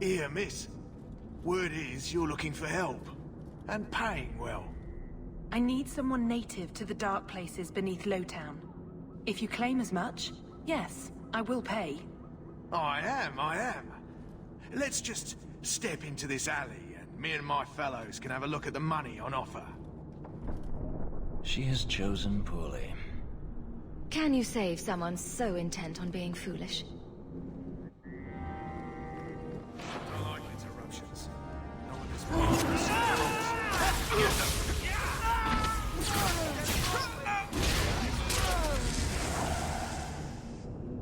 Here, miss. Word is you're looking for help. And paying well. I need someone native to the dark places beneath Lowtown. If you claim as much, yes, I will pay. I am. Let's just step into this alley, and me and my fellows can have a look at the money on offer. She has chosen poorly. Can you save someone so intent on being foolish? I like interruptions. Not with this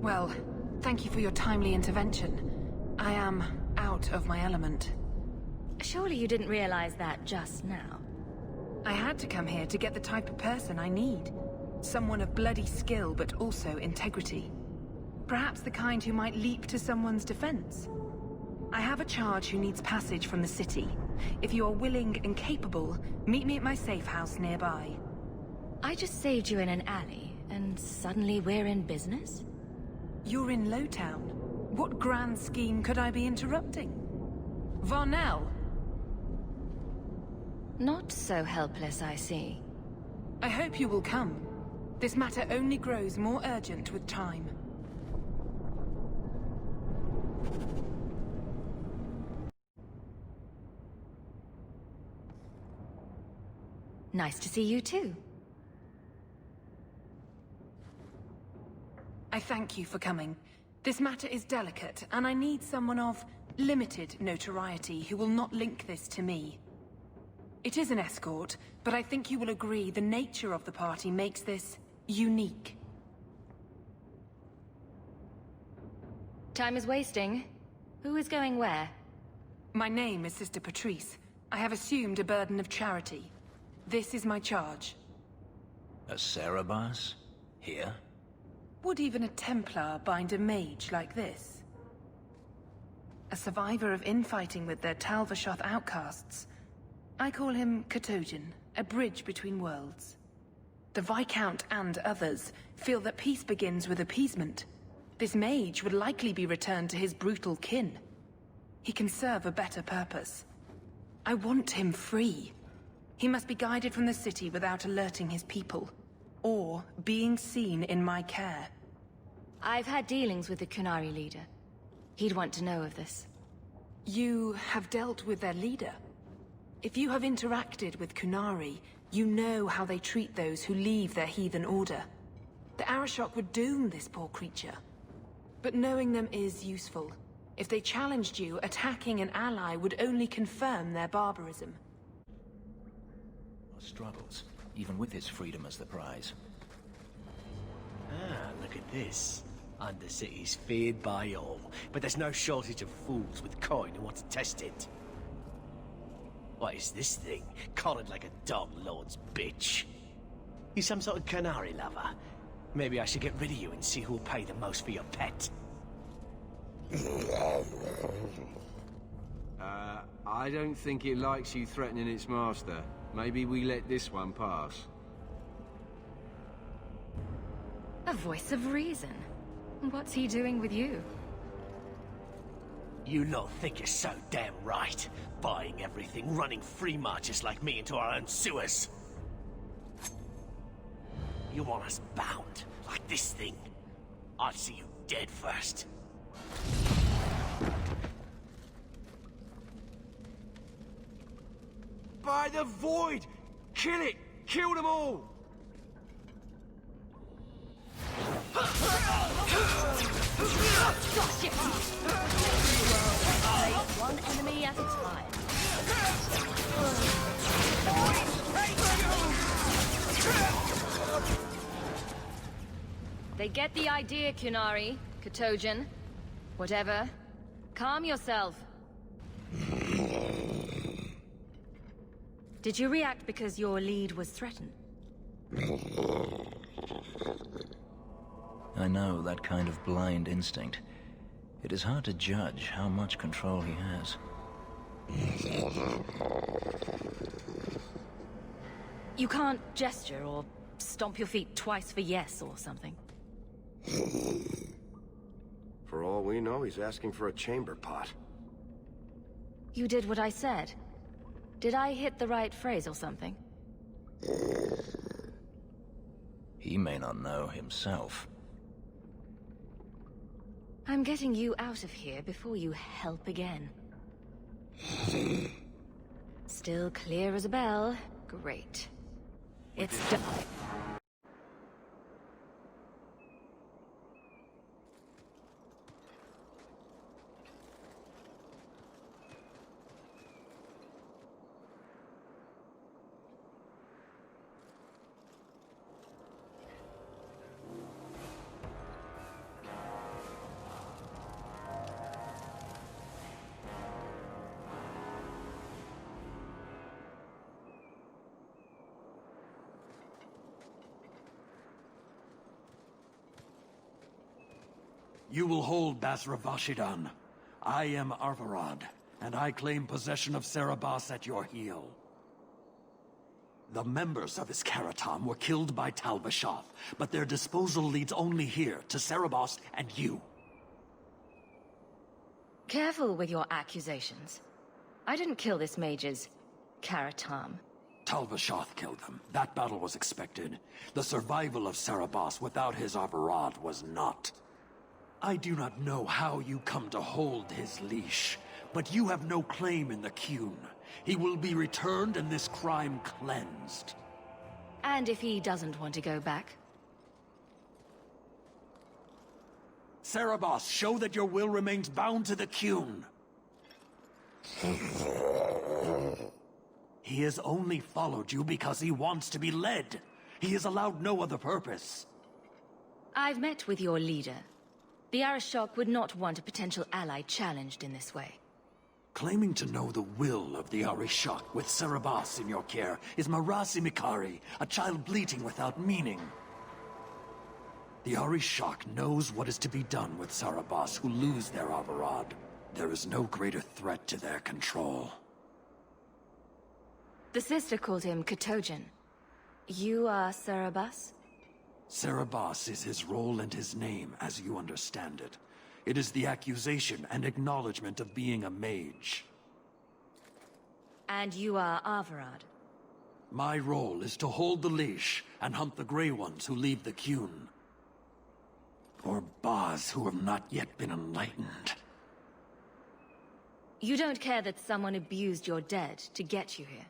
Well, thank you for your timely intervention. I am out of my element. Surely you didn't realize that just now. I had to come here to get the type of person I need. Someone of bloody skill, but also integrity. Perhaps the kind who might leap to someone's defense. I have a charge who needs passage from the city. If you are willing and capable, meet me at my safe house nearby. I just saved you in an alley, and suddenly we're in business? You're in Lowtown. What grand scheme could I be interrupting? Varnell! Not so helpless, I see. I hope you will come. This matter only grows more urgent with time. Nice to see you too. I thank you for coming. This matter is delicate, and I need someone of limited notoriety who will not link this to me. It is an escort, but I think you will agree the nature of the party makes this unique. Time is wasting. Who is going where? My name is Sister Patrice. I have assumed a burden of charity. This is my charge. A Cerebas? Here? Would even a Templar bind a mage like this? A survivor of infighting with their Talvashoth outcasts. I call him Ketojan, a bridge between worlds. The Viscount and others feel that peace begins with appeasement. This mage would likely be returned to his brutal kin. He can serve a better purpose. I want him free. He must be guided from the city without alerting his people, or being seen in my care. I've had dealings with the Kunari leader. He'd want to know of this. You have dealt with their leader? If you have interacted with Kunari, you know how they treat those who leave their heathen order. The Arashok would doom this poor creature. But knowing them is useful. If they challenged you, attacking an ally would only confirm their barbarism. Struggles, even with his freedom as the prize. Ah, look at this. Undercity's feared by all, but there's no shortage of fools with coin who want to test it. What is this thing? Collared like a dog lord's bitch. You some sort of canary lover? Maybe I should get rid of you and see who'll pay the most for your pet. I don't think it likes you threatening its master. Maybe we let this one pass. A voice of reason. What's he doing with you? You lot think you're so damn right. Buying everything, running free marches like me into our own sewers. You want us bound, like this thing? I'd see you dead first. By the void! Kill it! Kill them all! Gosh, it! One enemy at a time. They get the idea, Kunari, Ketojan. Whatever. Calm yourself. Did you react because your lead was threatened? I know that kind of blind instinct. It is hard to judge how much control he has. You can't gesture or stomp your feet twice for yes or something. For all we know, he's asking for a chamber pot. You did what I said. Did I hit the right phrase or something? He may not know himself. I'm getting you out of here before you help again. Still clear as a bell. Great. It's done. You will hold Basravashidan. I am Arvarad, and I claim possession of Serabas at your heel. The members of his Karatam were killed by Tal-Vashoth, but their disposal leads only here, to Serabas and you. Careful with your accusations. I didn't kill this mage's Karatam. Tal-Vashoth killed them. That battle was expected. The survival of Serabas without his Arvarad was not. I do not know how you come to hold his leash, but you have no claim in the Qun. He will be returned and this crime cleansed. And if he doesn't want to go back? Serabas, show that your will remains bound to the Qun. He has only followed you because he wants to be led. He has allowed no other purpose. I've met with your leader. The Arishok would not want a potential ally challenged in this way. Claiming to know the will of the Arishok with Serabas in your care is Marasi Mikari, a child bleating without meaning. The Arishok knows what is to be done with Serabas who lose their Avarad. There is no greater threat to their control. The sister called him Ketojan. You are Serabas? Serabas is his role and his name, as you understand it. It is the accusation and acknowledgement of being a mage. And you are Avarad? My role is to hold the leash and hunt the Grey Ones who leave the Qun. Or Baz who have not yet been enlightened. You don't care that someone abused your dead to get you here?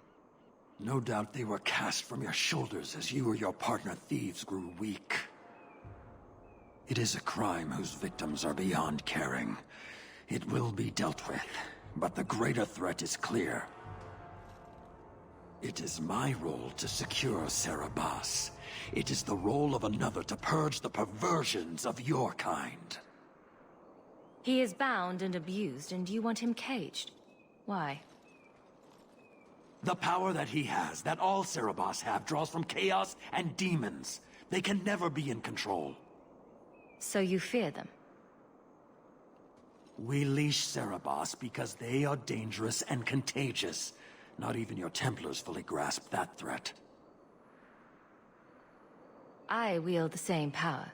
No doubt they were cast from your shoulders as you or your partner thieves grew weak. It is a crime whose victims are beyond caring. It will be dealt with, but the greater threat is clear. It is my role to secure Serabas. It is the role of another to purge the perversions of your kind. He is bound and abused, and you want him caged. Why? The power that he has, that all Serabas have, draws from chaos and demons. They can never be in control. So you fear them? We leash Serabas because they are dangerous and contagious. Not even your Templars fully grasp that threat. I wield the same power,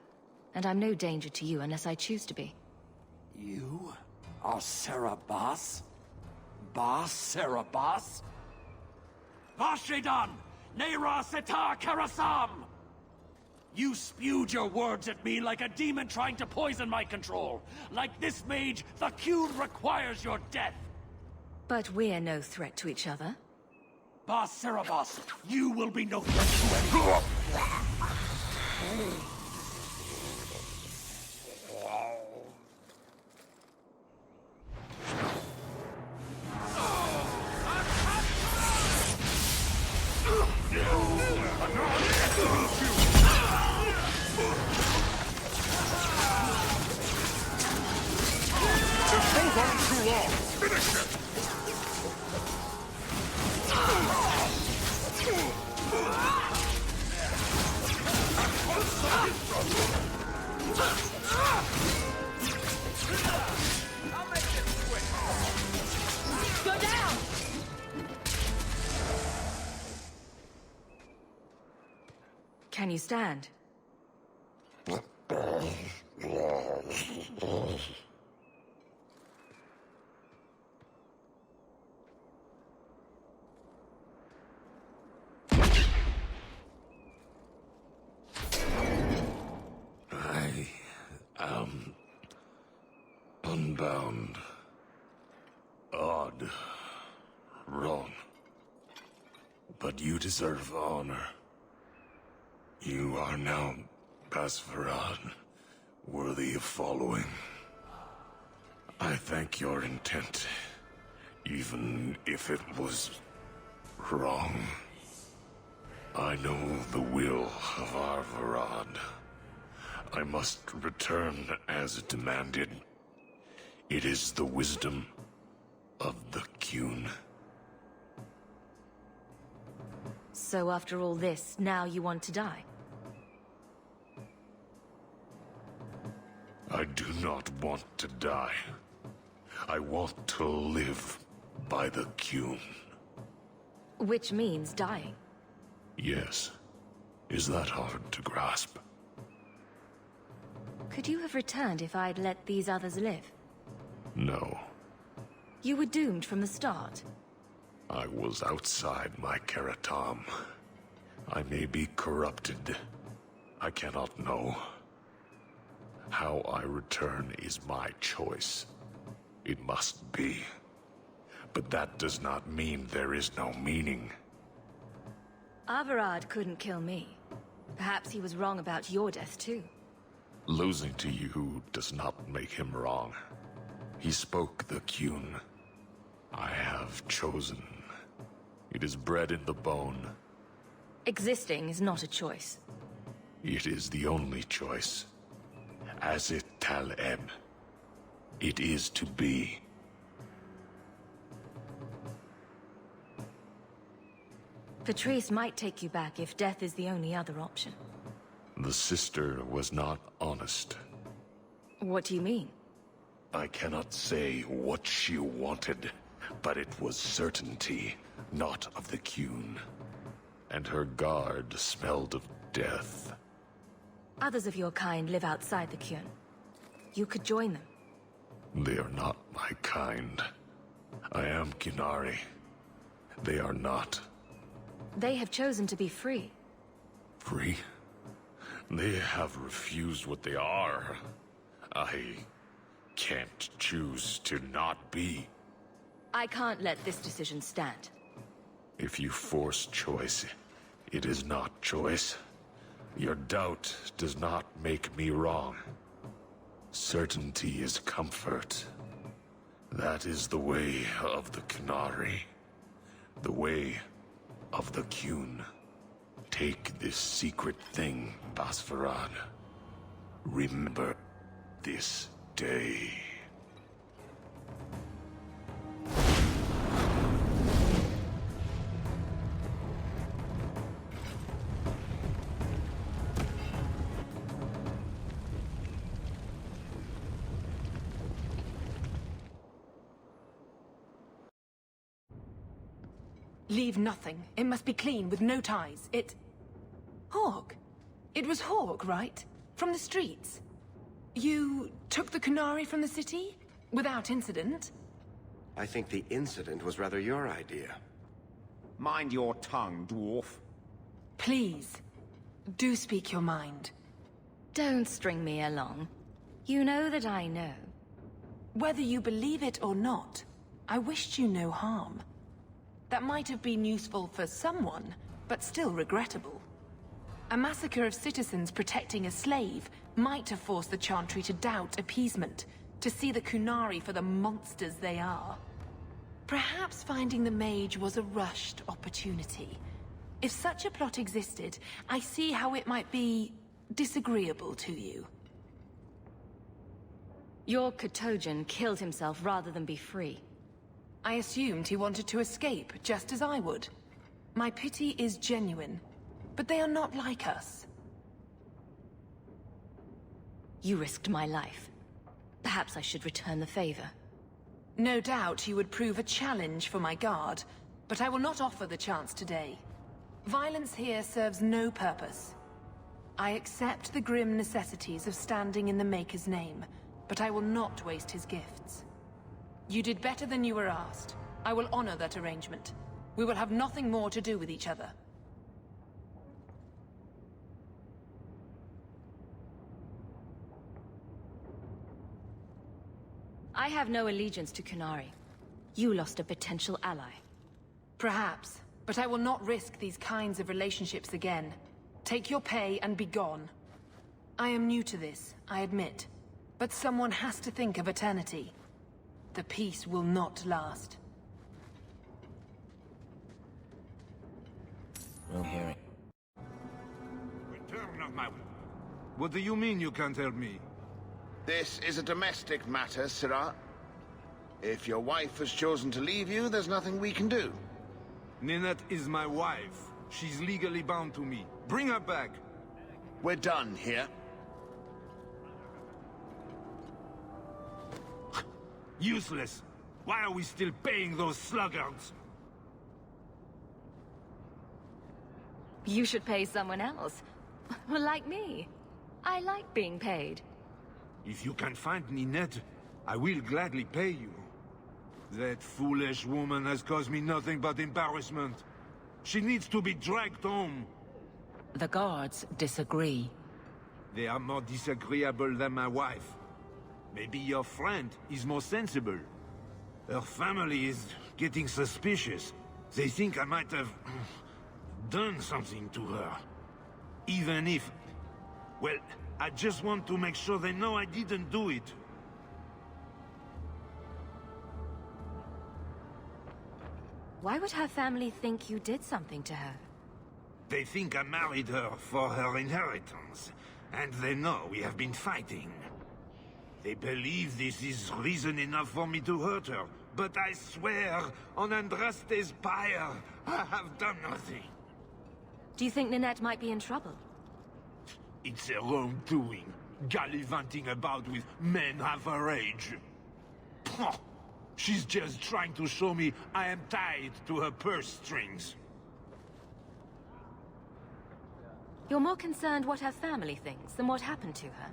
and I'm no danger to you unless I choose to be. You are Serabas? Bas Serabas? Vashidan! Neira Setar Karasam! You spewed your words at me like a demon trying to poison my control. Like this mage, the Qun requires your death. But we're no threat to each other. Bas Serabas, you will be no threat to anyone. Go down! Can you stand? unbound. Odd. Wrong. But you deserve honor. You are now Basvarad, worthy of following. I thank your intent, even if it was wrong. I know the will of Arvarad. I must return as demanded. It is the wisdom of the Qun. So after all this, now you want to die? I do not want to die. I want to live by the Qun. Which means dying. Yes. Is that hard to grasp? Could you have returned if I'd let these others live? No. You were doomed from the start. I was outside my Keratam. I may be corrupted. I cannot know. How I return is my choice. It must be. But that does not mean there is no meaning. Arvarad couldn't kill me. Perhaps he was wrong about your death too. Losing to you does not make him wrong. He spoke the Qun. I have chosen. It is bred in the bone. Existing is not a choice. It is the only choice. As it Tal-Eb. It is to be. Patrice might take you back if death is the only other option. The sister was not honest. What do you mean? I cannot say what she wanted, but it was certainty, not of the Qun. And her guard smelled of death. Others of your kind live outside the Qun. You could join them. They are not my kind. I am Qunari. They are not. They have chosen to be free. Free? They have refused what they are. I can't choose to not be. I can't let this decision stand. If you force choice, it is not choice. Your doubt does not make me wrong. Certainty is comfort. That is the way of the Qunari. The way of the Qun. Take this secret thing, Basvarad. Remember this day. Leave nothing. It must be clean, with no ties. Hawk. It was Hawk, right? From the streets. You took the Qunari from the city? Without incident? I think the incident was rather your idea. Mind your tongue, dwarf. Please, do speak your mind. Don't string me along. You know that I know. Whether you believe it or not, I wished you no harm. That might have been useful for someone, but still regrettable. A massacre of citizens protecting a slave might have forced the Chantry to doubt appeasement, to see the Qunari for the monsters they are. Perhaps finding the mage was a rushed opportunity. If such a plot existed, I see how it might be disagreeable to you. Your Ketojan killed himself rather than be free. I assumed he wanted to escape, just as I would. My pity is genuine, but they are not like us. You risked my life. Perhaps I should return the favor. No doubt you would prove a challenge for my guard, but I will not offer the chance today. Violence here serves no purpose. I accept the grim necessities of standing in the Maker's name, but I will not waste his gifts. You did better than you were asked. I will honor that arrangement. We will have nothing more to do with each other. I have no allegiance to Kunari. You lost a potential ally. Perhaps, but I will not risk these kinds of relationships again. Take your pay and be gone. I am new to this, I admit. But someone has to think of eternity. The peace will not last. No hearing. Return of my... What do you mean you can't help me? This is a domestic matter, Sirrah. If your wife has chosen to leave you, there's nothing we can do. Ninette is my wife. She's legally bound to me. Bring her back. We're done here. Useless. Why are we still paying those sluggards? You should pay someone else. Like me. I like being paid. If you can find Ninette, I will gladly pay you. That foolish woman has caused me nothing but embarrassment. She needs to be dragged home. The guards disagree. They are more disagreeable than my wife. Maybe your friend is more sensible. Her family is getting suspicious. They think I might have done something to her. Even if... well, I just want to make sure they know I didn't do it. Why would her family think you did something to her? They think I married her for her inheritance, and they know we have been fighting. They believe this is reason enough for me to hurt her, but I swear, on Andraste's pyre, I have done nothing. Do you think Ninette might be in trouble? It's her own doing, gallivanting about with men half her age. Pah! She's just trying to show me I am tied to her purse strings. You're more concerned what her family thinks than what happened to her.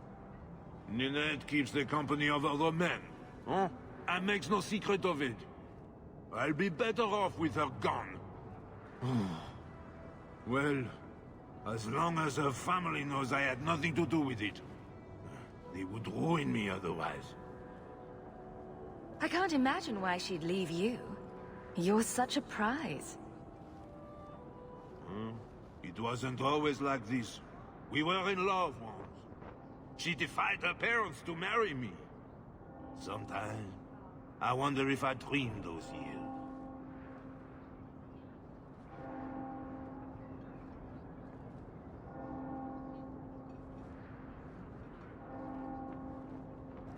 Ninette keeps the company of other men, huh? And makes no secret of it. I'll be better off with her gone. Well, as long as her family knows I had nothing to do with it, they would ruin me otherwise. I can't imagine why she'd leave you. You're such a prize. It wasn't always like this. We were in love once. She defied her parents to marry me. Sometimes, I wonder if I dreamed those years.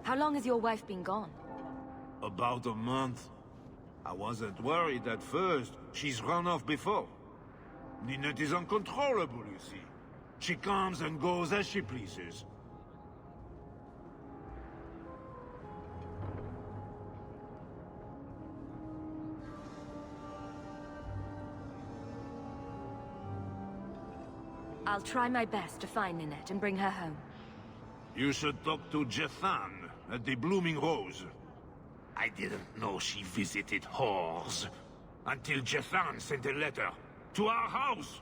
How long has your wife been gone? About a month. I wasn't worried at first. She's run off before. Ninette is uncontrollable, you see. She comes and goes as she pleases. I'll try my best to find Ninette and bring her home. You should talk to Jethan at the Blooming Rose. I didn't know she visited whores until Jethan sent a letter to our house.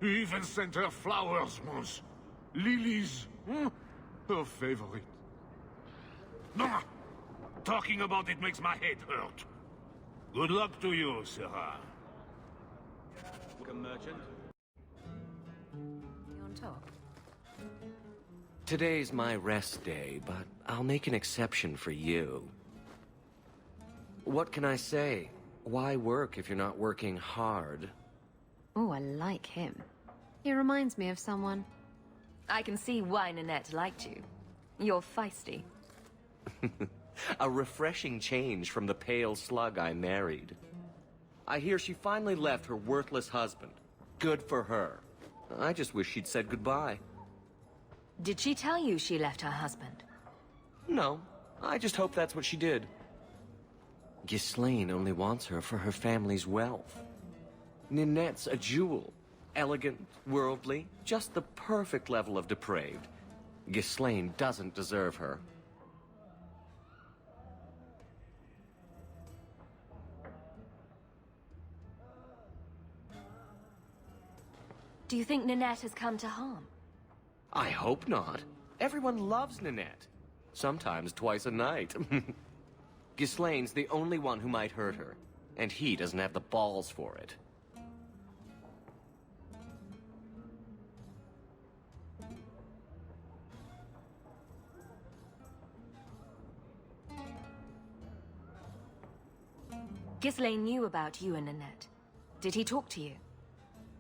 He even sent her flowers once. Lilies. Her favorite. No! Talking about it makes my head hurt. Good luck to you, Sarah. Merchant. You on top? Today's my rest day, but I'll make an exception for you. What can I say? Why work if you're not working hard? Oh, I like him. He reminds me of someone. I can see why Ninette liked you. You're feisty. A refreshing change from the pale slug I married. I hear she finally left her worthless husband. Good for her. I just wish she'd said goodbye. Did she tell you she left her husband? No, I just hope that's what she did. Ghislaine only wants her for her family's wealth. Ninette's a jewel. Elegant, worldly, just the perfect level of depraved. Ghislaine doesn't deserve her. Do you think Ninette has come to harm? I hope not. Everyone loves Ninette. Sometimes twice a night. Ghislaine's the only one who might hurt her, and he doesn't have the balls for it. Ghislaine knew about you and Nanette. Did he talk to you?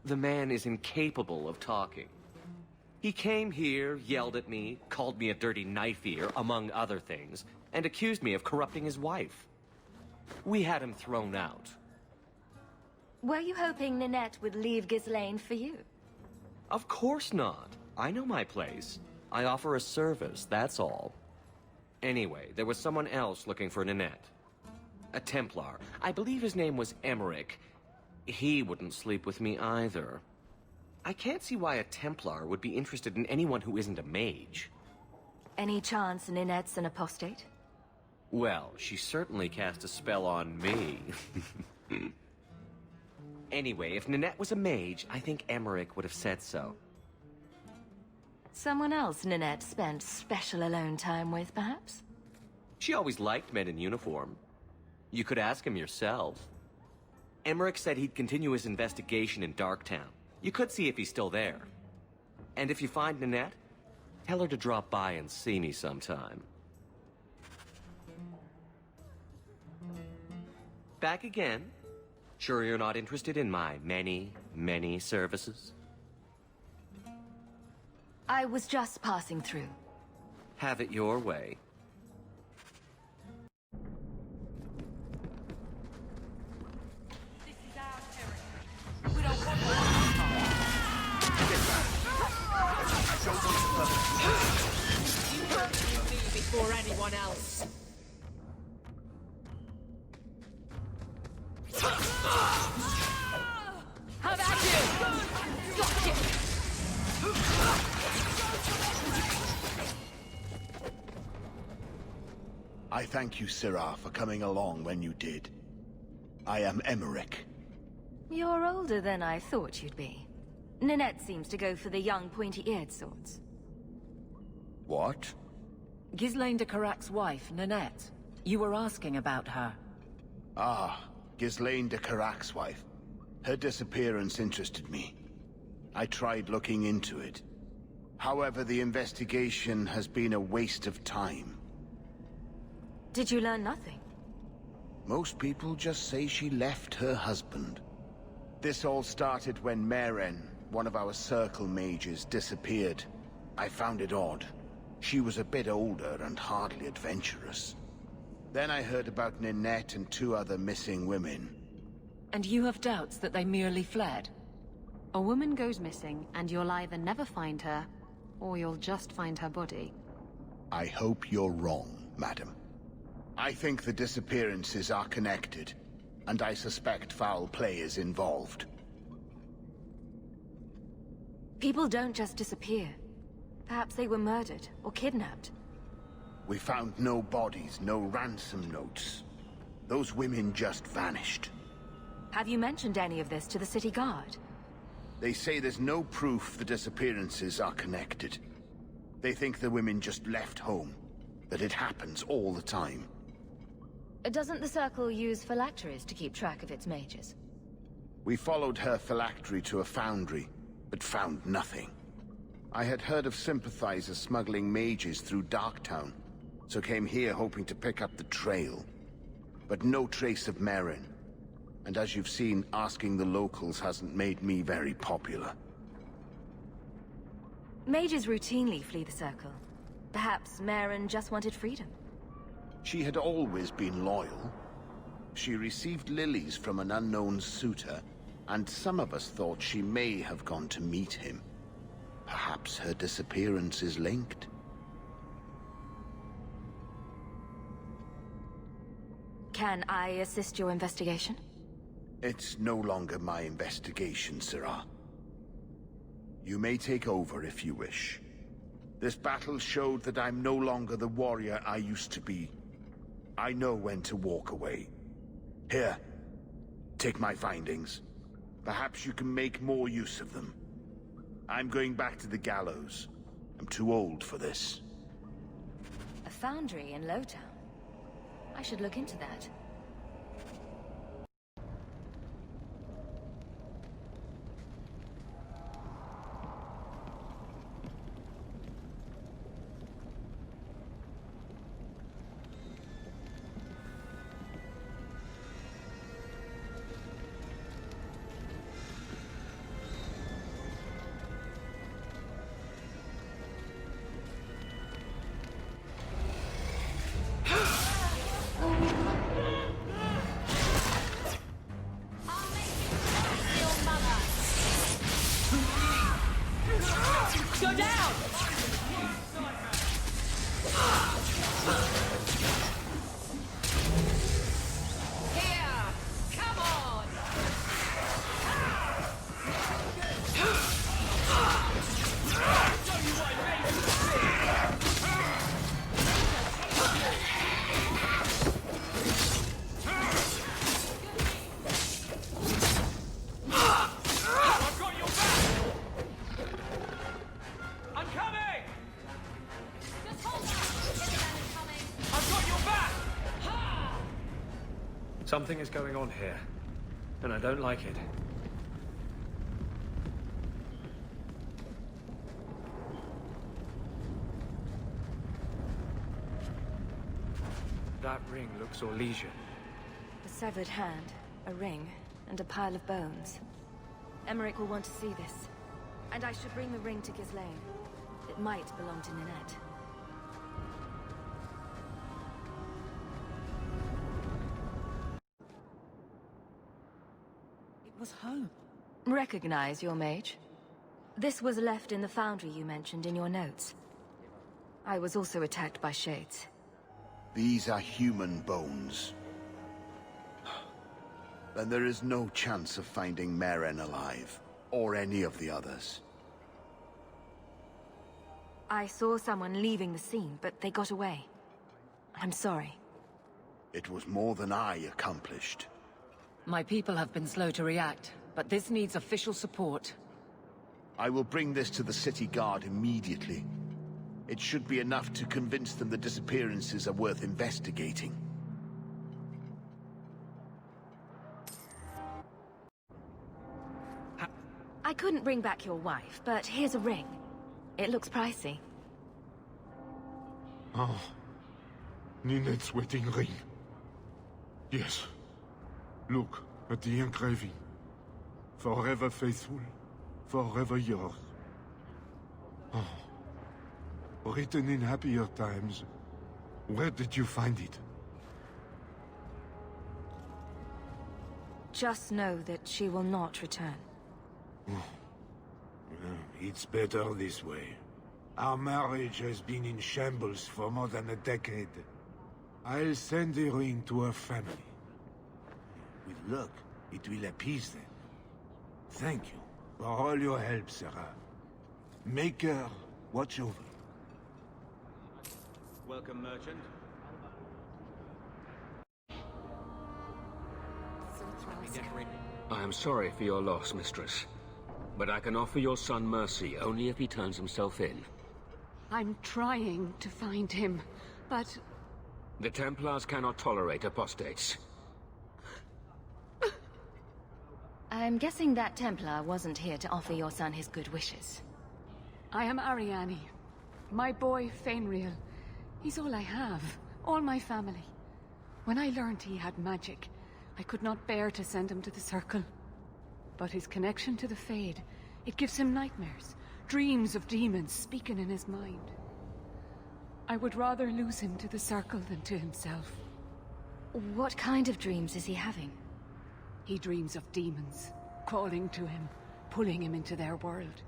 The man is incapable of talking. He came here, yelled at me, called me a dirty knife-ear, among other things, and accused me of corrupting his wife. We had him thrown out. Were you hoping Nanette would leave Ghislaine for you? Of course not. I know my place. I offer a service, that's all. Anyway, there was someone else looking for Nanette. A Templar. I believe his name was Emmerich. He wouldn't sleep with me either. I can't see why a Templar would be interested in anyone who isn't a mage. Any chance Nanette's an apostate? Well, she certainly cast a spell on me. Anyway, if Nanette was a mage, I think Emmerich would have said so. Someone else Nanette spent special alone time with, perhaps? She always liked men in uniform. You could ask him yourself. Emmerich said he'd continue his investigation in Darktown. You could see if he's still there. And if you find Nanette, tell her to drop by and see me sometime. Back again? Sure you're not interested in my many, many services? I was just passing through. Have it your way. Before anyone else. How about you? Gotcha! I thank you, Syrah, for coming along when you did. I am Emmerich. You're older than I thought you'd be. Nanette seems to go for the young, pointy-eared sorts. What? Ghislaine de Carac's wife, Nanette. You were asking about her. Ah, Ghislaine de Carac's wife. Her disappearance interested me. I tried looking into it. However, the investigation has been a waste of time. Did you learn nothing? Most people just say she left her husband. This all started when Meren, one of our circle mages, disappeared. I found it odd. She was a bit older and hardly adventurous. Then I heard about Nanette and 2 other missing women. And you have doubts that they merely fled? A woman goes missing, and you'll either never find her, or you'll just find her body. I hope you're wrong, madam. I think the disappearances are connected, and I suspect foul play is involved. People don't just disappear. Perhaps they were murdered or kidnapped. We found no bodies, no ransom notes. Those women just vanished. Have you mentioned any of this to the city guard? They say there's no proof the disappearances are connected. They think the women just left home, that it happens all the time. Doesn't the Circle use phylacteries to keep track of its mages? We followed her phylactery to a foundry, but found nothing. I had heard of sympathizers smuggling mages through Darktown, so came here hoping to pick up the trail. But no trace of Meren. And as you've seen, asking the locals hasn't made me very popular. Mages routinely flee the Circle. Perhaps Meren just wanted freedom. She had always been loyal. She received lilies from an unknown suitor, and some of us thought she may have gone to meet him. Perhaps her disappearance is linked. Can I assist your investigation? It's no longer my investigation, Syrah. You may take over if you wish. This battle showed that I'm no longer the warrior I used to be. I know when to walk away. Here, take my findings. Perhaps you can make more use of them. I'm going back to the gallows. I'm too old for this. A foundry in Lowtown. I should look into that. Go down! Here! Come on! Something is going on here, and I don't like it. That ring looks Orlesian. A severed hand, a ring, and a pile of bones. Emmerich will want to see this. And I should bring the ring to Ghislaine. It might belong to Ninette. Was home. Recognize your mage? This was left in the foundry you mentioned in your notes. I was also attacked by shades. These are human bones. Then there is no chance of finding Meren alive, or any of the others. I saw someone leaving the scene, but they got away. I'm sorry. It was more than I accomplished. My people have been slow to react, but this needs official support. I will bring this to the city guard immediately. It should be enough to convince them the disappearances are worth investigating. I couldn't bring back your wife, but here's a ring. It looks pricey. Oh. Ninette's wedding ring. Yes. Look at the engraving. Forever faithful, forever yours. Oh. Written in happier times. Where did you find it? Just know that she will not return. It's better this way. Our marriage has been in shambles for more than a decade. I'll send the ring to her family. With luck, it will appease them. Thank you for all your help, Sarah. Make her watch over. Welcome, merchant. I am sorry for your loss, mistress. But I can offer your son mercy only if he turns himself in. I'm trying to find him, but... The Templars cannot tolerate apostates. I'm guessing that Templar wasn't here to offer your son his good wishes. I am Ariane. My boy, Fenrir. He's all I have. All my family. When I learned he had magic, I could not bear to send him to the Circle. But his connection to the Fade, it gives him nightmares. Dreams of demons speaking in his mind. I would rather lose him to the Circle than to himself. What kind of dreams is he having? He dreams of demons, calling to him, pulling him into their world.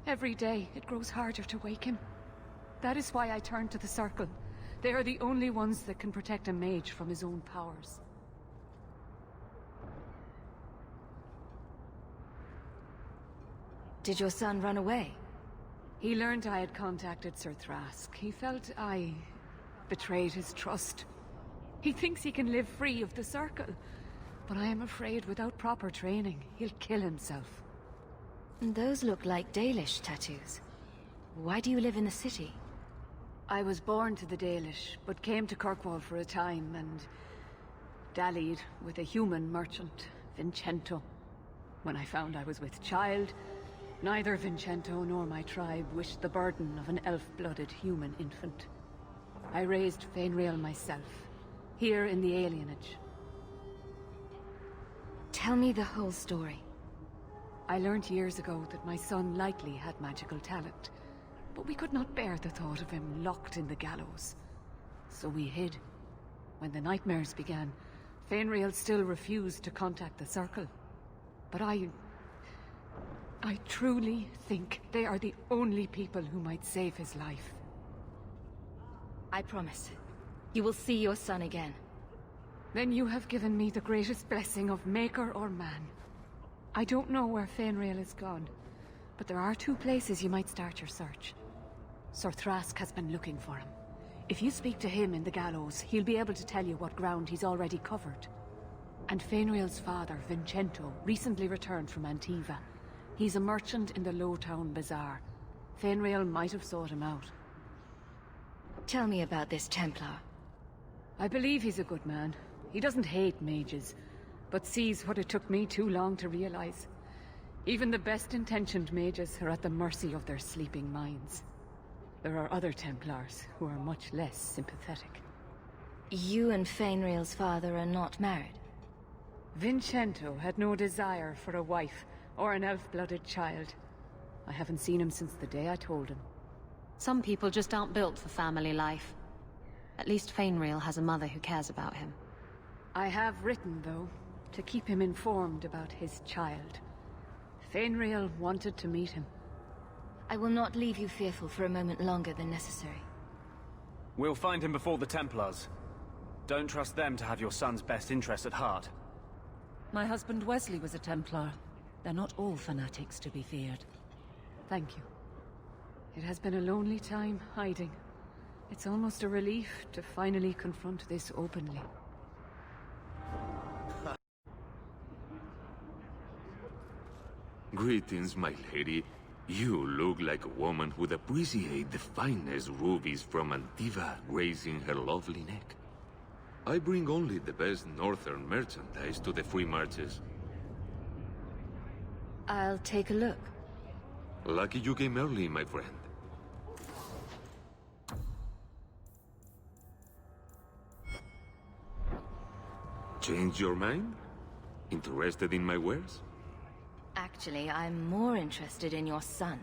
Every day, it grows harder to wake him. That is why I turn to the Circle. They are the only ones that can protect a mage from his own powers. Did your son run away? He learned I had contacted Sir Thrask. He felt I betrayed his trust. He thinks he can live free of the Circle. But I am afraid without proper training, he'll kill himself. Those look like Dalish tattoos. Why do you live in the city? I was born to the Dalish, but came to Kirkwall for a time and dallied with a human merchant, Vincento. When I found I was with child, neither Vincento nor my tribe wished the burden of an elf-blooded human infant. I raised Fainriel myself, here in the alienage. Tell me the whole story. I learned years ago that my son likely had magical talent, but we could not bear the thought of him locked in the gallows. So we hid. When the nightmares began, Fainriel still refused to contact the Circle. But I truly think they are the only people who might save his life. I promise. You will see your son again. Then you have given me the greatest blessing of maker or man. I don't know where Fainriel is gone, but there are 2 places you might start your search. Sir Thrask has been looking for him. If you speak to him in the gallows, he'll be able to tell you what ground he's already covered. And Fainriel's father, Vincento, recently returned from Antiva. He's a merchant in the Lowtown Bazaar. Fainriel might have sought him out. Tell me about this Templar. I believe he's a good man. He doesn't hate mages, but sees what it took me too long to realize. Even the best-intentioned mages are at the mercy of their sleeping minds. There are other Templars who are much less sympathetic. You and Fainriel's father are not married? Vincento had no desire for a wife or an elf-blooded child. I haven't seen him since the day I told him. Some people just aren't built for family life. At least Fainriel has a mother who cares about him. I have written, though, to keep him informed about his child. Fainriel wanted to meet him. I will not leave you fearful for a moment longer than necessary. We'll find him before the Templars. Don't trust them to have your son's best interest at heart. My husband Wesley was a Templar. They're not all fanatics to be feared. Thank you. It has been a lonely time hiding. It's almost a relief to finally confront this openly. Greetings, my lady. You look like a woman who'd appreciate the finest rubies from Antiva gracing her lovely neck. I bring only the best northern merchandise to the free marches. I'll take a look. Lucky you came early, my friend. Changed your mind? Interested in my wares? Actually, I'm more interested in your son.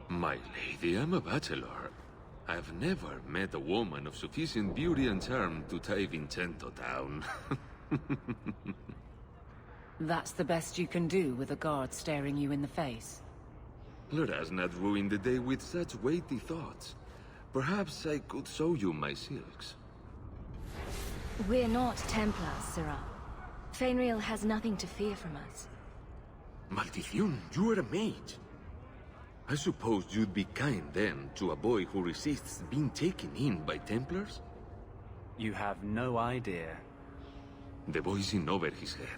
My lady, I'm a bachelor. I've never met a woman of sufficient beauty and charm to tie Vincento down. That's the best you can do with a guard staring you in the face. Let us not ruin the day with such weighty thoughts. Perhaps I could show you my silks. We're not Templars, Sirrah. Fainriel has nothing to fear from us. Maldición, you are a mage. I suppose you'd be kind then to a boy who resists being taken in by Templars? You have no idea. The boy's in over his head.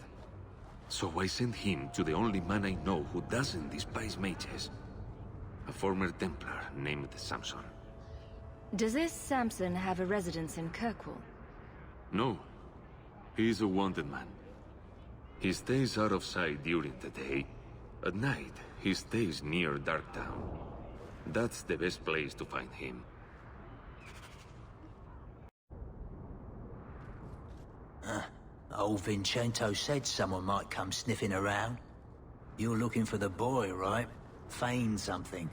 So I sent him to the only man I know who doesn't despise mages. A former Templar named Samson. Does this Samson have a residence in Kirkwall? No. He's a wanted man. He stays out of sight during the day. At night, he stays near Darktown. That's the best place to find him. Old Vincento said someone might come sniffing around. You're looking for the boy, right? Feign something.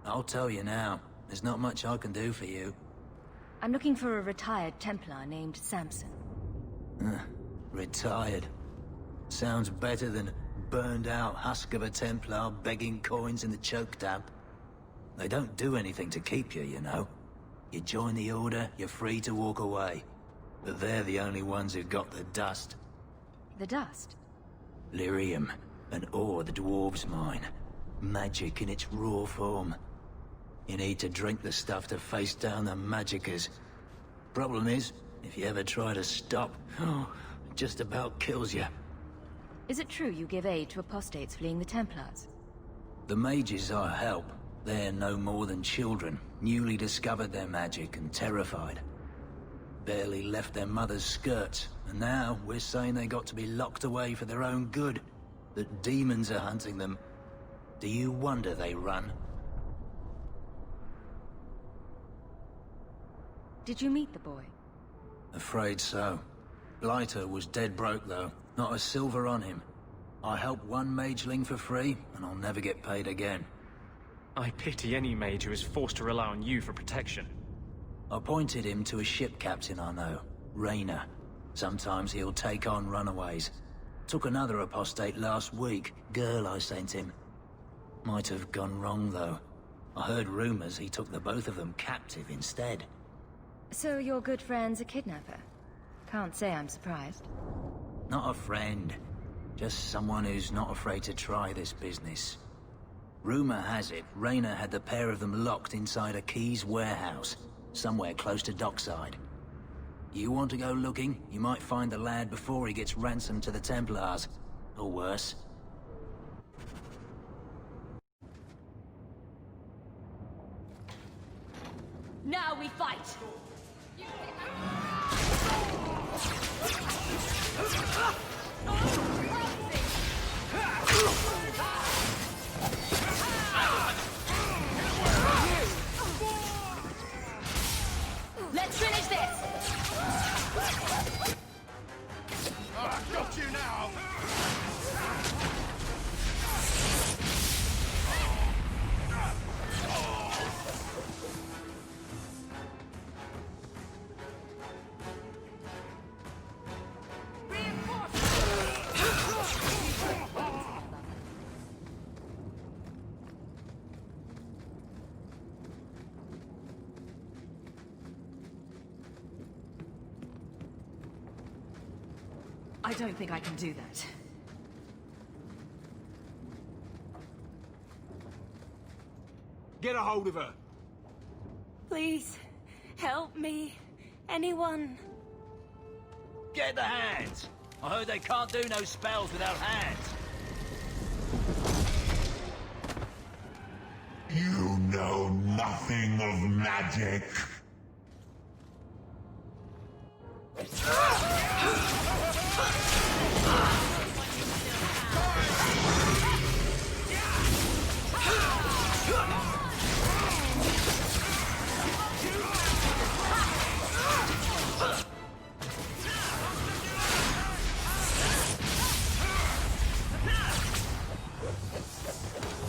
I'll tell you now, there's not much I can do for you. I'm looking for a retired Templar named Samson. Retired. Sounds better than burned-out husk of a Templar begging coins in the choke damp. They don't do anything to keep you, you know. You join the Order, you're free to walk away. But they're the only ones who've got the dust. The dust? Lyrium, an ore the dwarves mine. Magic in its raw form. You need to drink the stuff to face down the magicers. Problem is, if you ever try to stop, it just about kills you. Is it true you give aid to apostates fleeing the Templars? The mages I help They're no more than children, newly discovered their magic and terrified. Barely left their mother's skirts, and now we're saying they got to be locked away for their own good. That demons are hunting them. Do you wonder they run? Did you meet the boy? Afraid so. Blighter was dead broke, though. Not a silver on him. I helped one mageling for free, and I'll never get paid again. I pity any mage who is forced to rely on you for protection. I pointed him to a ship captain I know, Rayner. Sometimes he'll take on runaways. Took another apostate last week, girl I sent him. Might have gone wrong, though. I heard rumors he took the both of them captive instead. So your good friend's a kidnapper? Can't say I'm surprised. Not a friend. Just someone who's not afraid to try this business. Rumor has it, Rayner had the pair of them locked inside a Keys warehouse, somewhere close to dockside. You want to go looking? You might find the lad before he gets ransomed to the Templars. Or worse. Now we fight! Let's finish this! Got you now! I don't think I can do that. Get a hold of her. Please, help me. Anyone. Get the hands! I heard they can't do no spells without hands. You know nothing of magic.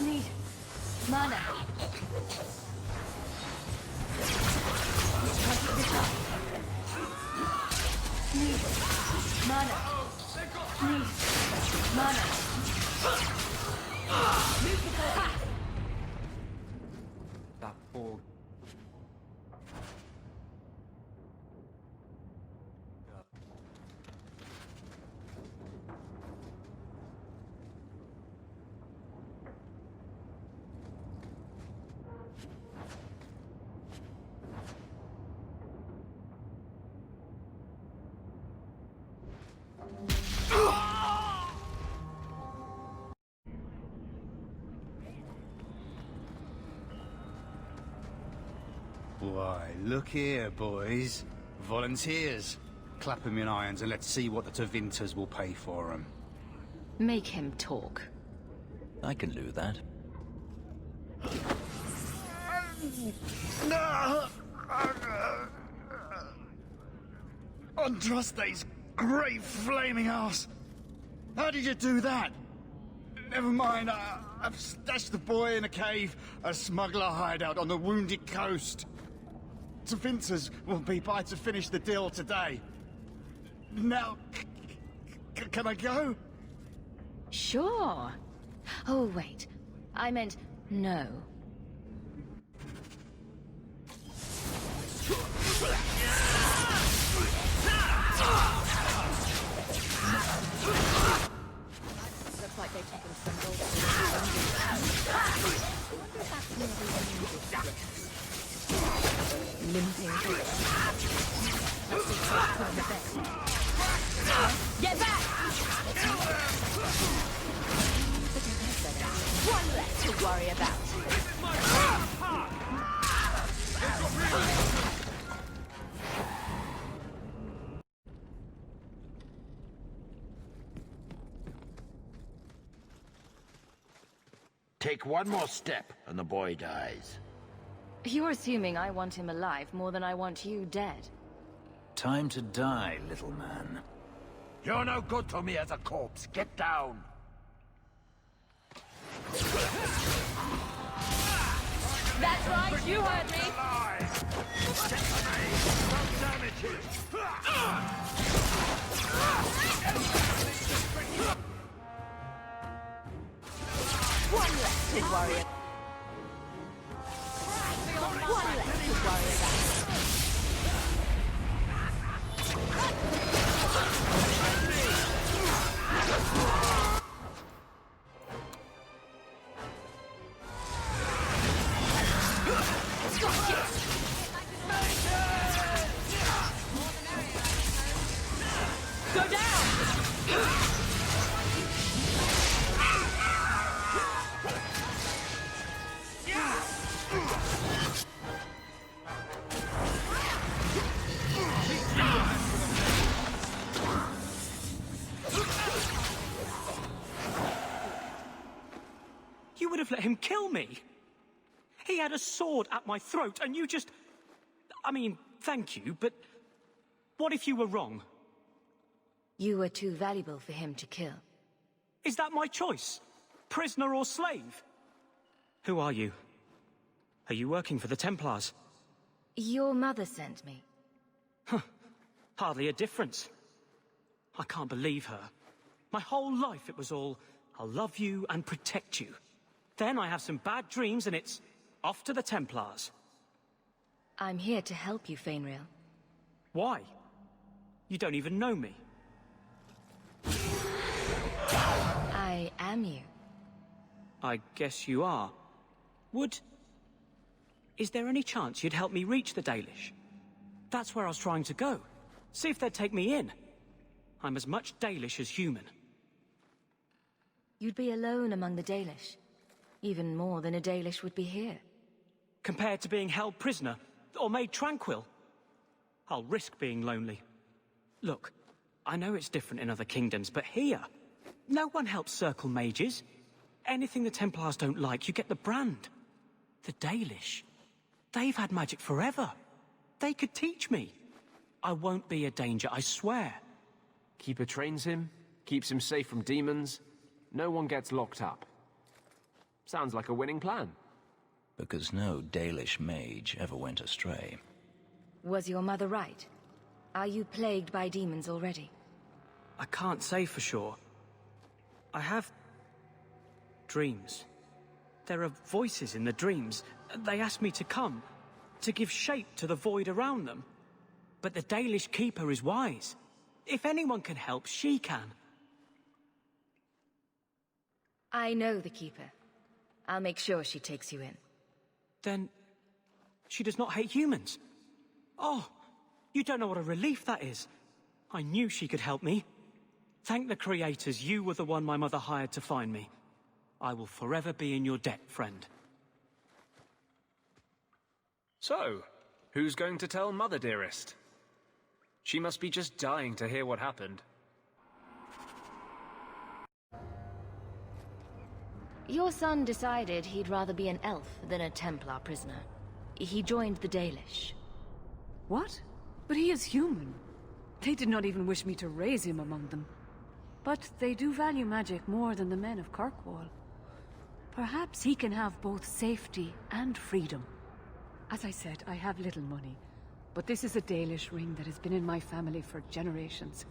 Need mana. Need mana. Need mana. Move before that. That poor... Why, look here, boys. Volunteers. Clap 'em in irons and let's see what the Tevinters will pay for 'em. Make him talk. I can do that. Andraste's great flaming ass! How did you do that? Never mind, I've stashed the boy in a cave, a smuggler hideout on the Wounded Coast. Tevinters will be by to finish the deal today. Now, can I go? Sure. Oh, wait. I meant no. Looks like they've taken some gold. Limping through. Let's see what's on the bed. Get back! One less to worry about. Take one more step, and the boy dies. You're assuming I want him alive more than I want you dead. Time to die, little man. You're no good to me as a corpse. Get down! That's right, you heard me! One less to worry about. One less to worry about. Go down! You would have let him kill me. He had a sword at my throat, and you just... I mean, thank you, but what if you were wrong? You were too valuable for him to kill. Is that my choice? Prisoner or slave? Who are you? Are you working for the Templars? Your mother sent me. Huh. Hardly a difference. I can't believe her. My whole life it was all, I'll love you and protect you. Then I have some bad dreams and it's off to the Templars. I'm here to help you, Fainriel. Why? You don't even know me. I am you. I guess you are. Is there any chance you'd help me reach the Dalish? That's where I was trying to go. See if they'd take me in. I'm as much Dalish as human. You'd be alone among the Dalish. Even more than a Dalish would be here. Compared to being held prisoner, or made tranquil, I'll risk being lonely. Look, I know it's different in other kingdoms, but here, no one helps circle mages. Anything the Templars don't like, you get the brand. The Dalish, they've had magic forever. They could teach me. I won't be a danger, I swear. Keeper trains him, keeps him safe from demons. No one gets locked up. Sounds like a winning plan. Because no Dalish mage ever went astray. Was your mother right? Are you plagued by demons already? I can't say for sure. I have dreams. There are voices in the dreams. They ask me to come, to give shape to the void around them. But the Dalish Keeper is wise. If anyone can help, she can. I know the Keeper. I'll make sure she takes you in. Then she does not hate humans. Oh, you don't know what a relief that is. I knew she could help me. Thank the creators, you were the one my mother hired to find me. I will forever be in your debt, friend. So, who's going to tell Mother Dearest? She must be just dying to hear what happened. Your son decided he'd rather be an elf than a Templar prisoner. He joined the Dalish. What? But he is human. They did not even wish me to raise him among them. But they do value magic more than the men of Kirkwall. Perhaps he can have both safety and freedom. As I said, I have little money, but this is a Dalish ring that has been in my family for generations.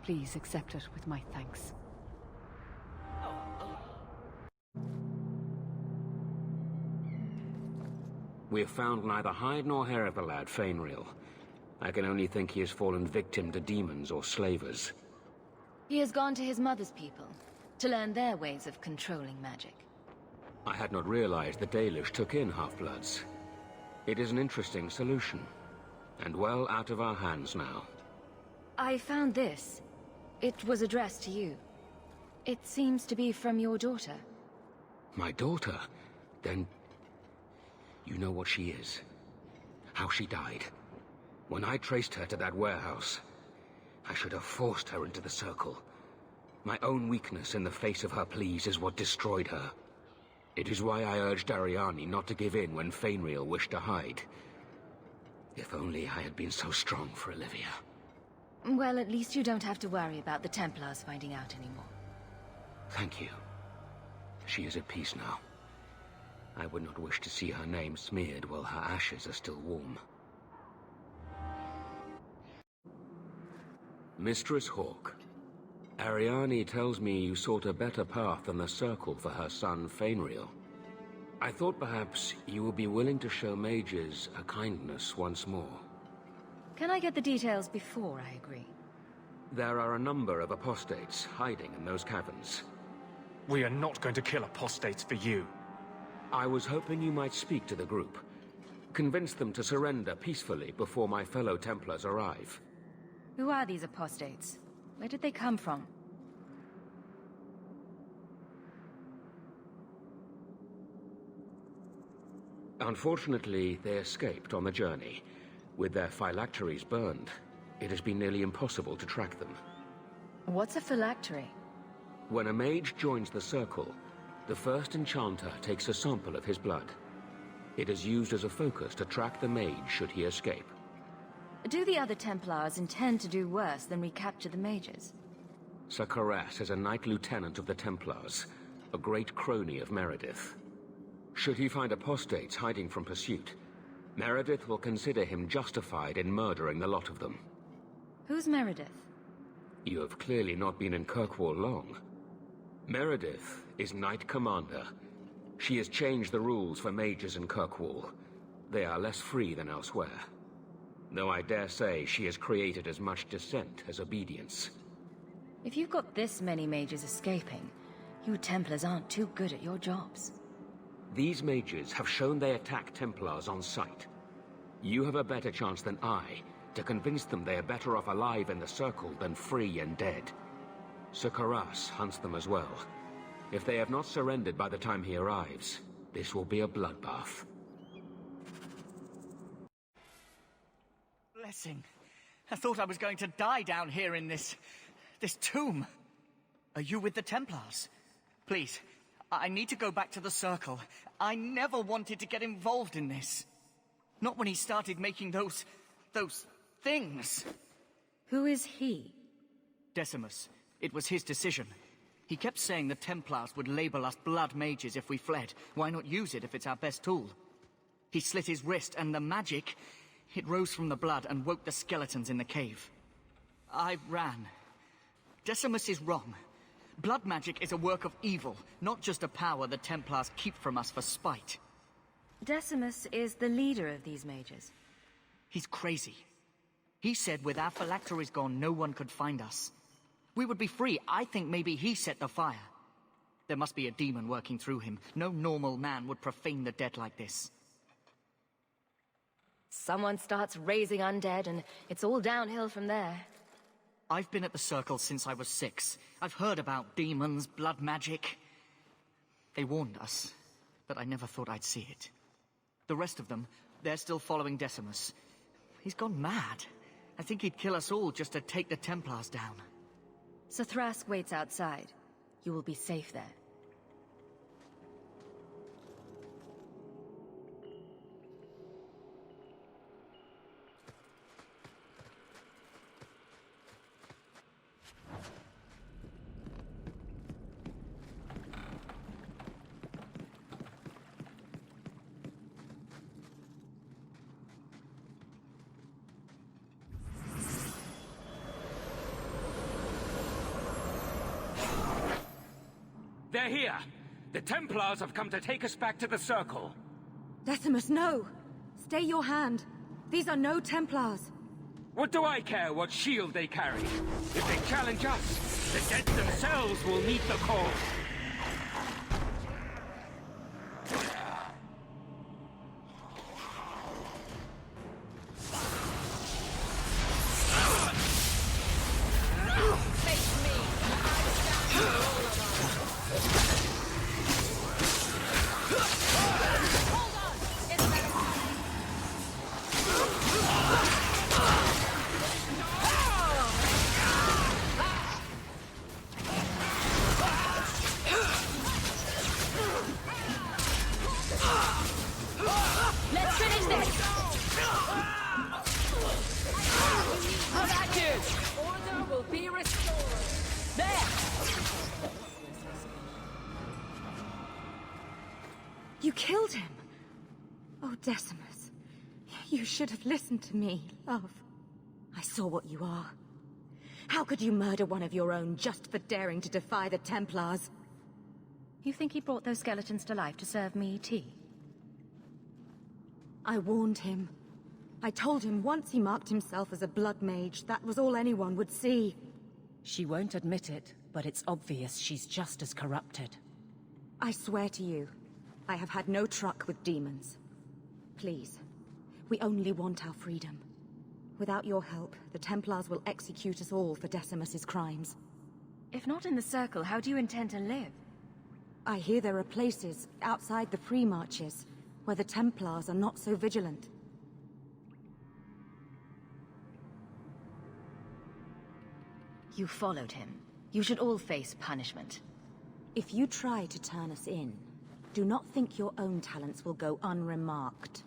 Please accept it with my thanks. We have found neither hide nor hair of the lad, Fainriel. I can only think he has fallen victim to demons or slavers. He has gone to his mother's people, to learn their ways of controlling magic. I had not realized the Dalish took in half-bloods. It is an interesting solution, and well out of our hands now. I found this. It was addressed to you. It seems to be from your daughter. My daughter? Then... you know what she is. How she died. When I traced her to that warehouse, I should have forced her into the circle. My own weakness in the face of her pleas is what destroyed her. It is why I urged Ariani not to give in when Fainriel wished to hide. If only I had been so strong for Olivia. Well, at least you don't have to worry about the Templars finding out anymore. Thank you. She is at peace now. I would not wish to see her name smeared while her ashes are still warm. Mistress Hawke, Ariani tells me you sought a better path than the Circle for her son Fainriel. I thought perhaps you would be willing to show mages a kindness once more. Can I get the details before I agree? There are a number of apostates hiding in those caverns. We are not going to kill apostates for you. I was hoping you might speak to the group. Convince them to surrender peacefully before my fellow Templars arrive. Who are these apostates? Where did they come from? Unfortunately, they escaped on the journey. With their phylacteries burned, it has been nearly impossible to track them. What's a phylactery? When a mage joins the Circle, the first enchanter takes a sample of his blood. It is used as a focus to track the mage should he escape. Do the other Templars intend to do worse than recapture the mages? Sir Karas is a Knight Lieutenant of the Templars, a great crony of Meredith. Should he find apostates hiding from pursuit, Meredith will consider him justified in murdering the lot of them. Who's Meredith? You have clearly not been in Kirkwall long. Meredith is Knight Commander. She has changed the rules for mages in Kirkwall. They are less free than elsewhere. Though I dare say she has created as much dissent as obedience. If you've got this many mages escaping, you Templars aren't too good at your jobs. These mages have shown they attack Templars on sight. You have a better chance than I to convince them they are better off alive in the Circle than free and dead. Sir Karas hunts them as well. If they have not surrendered by the time he arrives, this will be a bloodbath. Blessing. I thought I was going to die down here in this tomb. Are you with the Templars? Please, I need to go back to the Circle. I never wanted to get involved in this. Not when he started making those things. Who is he? Decimus. It was his decision. He kept saying the Templars would label us blood mages if we fled. Why not use it if it's our best tool? He slit his wrist, and the magic, it rose from the blood and woke the skeletons in the cave. I ran. Decimus is wrong. Blood magic is a work of evil, not just a power the Templars keep from us for spite. Decimus is the leader of these mages. He's crazy. He said with our phylacteries gone, no one could find us. We would be free. I think maybe he set the fire. There must be a demon working through him. No normal man would profane the dead like this. Someone starts raising undead, and it's all downhill from there. I've been at the Circle since I was 6. I've heard about demons, blood magic. They warned us, but I never thought I'd see it. The rest of them, they're still following Decimus. He's gone mad. I think he'd kill us all just to take the Templars down. Sir Thrask waits outside. You will be safe there. They're here! The Templars have come to take us back to the Circle! Decimus, no! Stay your hand. These are no Templars. What do I care what shield they carry? If they challenge us, the dead themselves will meet the call! You killed him! Oh, Decimus. You should have listened to me, love. I saw what you are. How could you murder one of your own just for daring to defy the Templars? You think he brought those skeletons to life to serve me tea? I warned him. I told him once he marked himself as a blood mage, that was all anyone would see. She won't admit it, but it's obvious she's just as corrupted. I swear to you, I have had no truck with demons. Please, we only want our freedom. Without your help, the Templars will execute us all for Decimus's crimes. If not in the Circle, how do you intend to live? I hear there are places, outside the free marches, where the Templars are not so vigilant. You followed him. You should all face punishment. If you try to turn us in, do not think your own talents will go unremarked.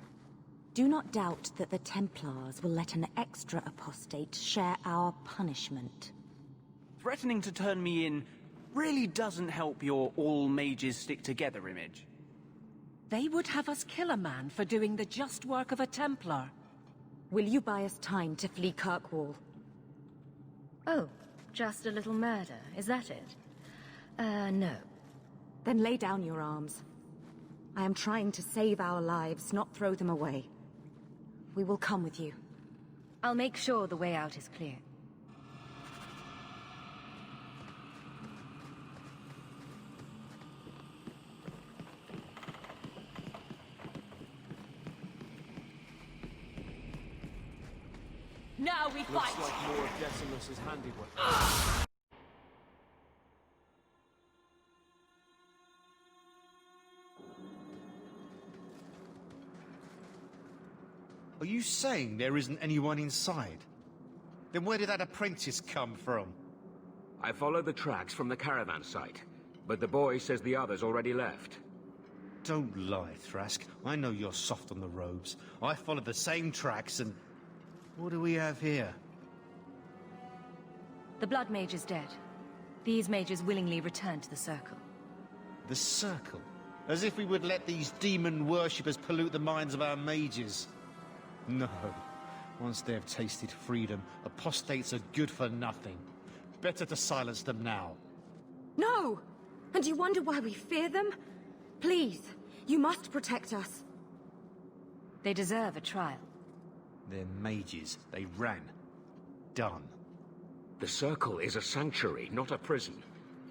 Do not doubt that the Templars will let an extra apostate share our punishment. Threatening to turn me in really doesn't help your all mages stick together image. They would have us kill a man for doing the just work of a Templar. Will you buy us time to flee Kirkwall? Oh, just a little murder, is that it? No. Then lay down your arms. I am trying to save our lives, not throw them away. We will come with you. I'll make sure the way out is clear. Now we fight! Looks like more of Decimus's handiwork. Are you saying there isn't anyone inside? Then where did that apprentice come from? I followed the tracks from the caravan site, but the boy says the others already left. Don't lie, Thrask. I know you're soft on the robes. I followed the same tracks and... What do we have here? The Blood Mage is dead. These mages willingly returned to the Circle. The Circle? As if we would let these demon worshippers pollute the minds of our mages. No. Once they have tasted freedom, apostates are good for nothing. Better to silence them now. No! And you wonder why we fear them? Please, you must protect us. They deserve a trial. They're mages. They ran. Done. The Circle is a sanctuary, not a prison.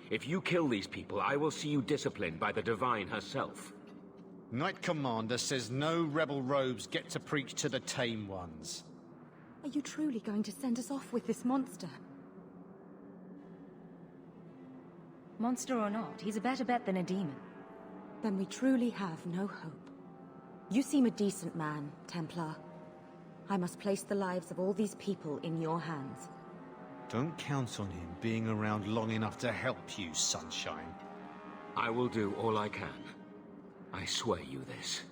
If you kill these people, I will see you disciplined by the Divine herself. Knight Commander says no rebel robes get to preach to the tame ones. Are you truly going to send us off with this monster? Monster or not, he's a better bet than a demon. Then we truly have no hope. You seem a decent man, Templar. I must place the lives of all these people in your hands. Don't count on him being around long enough to help you, Sunshine. I will do all I can. I swear you this.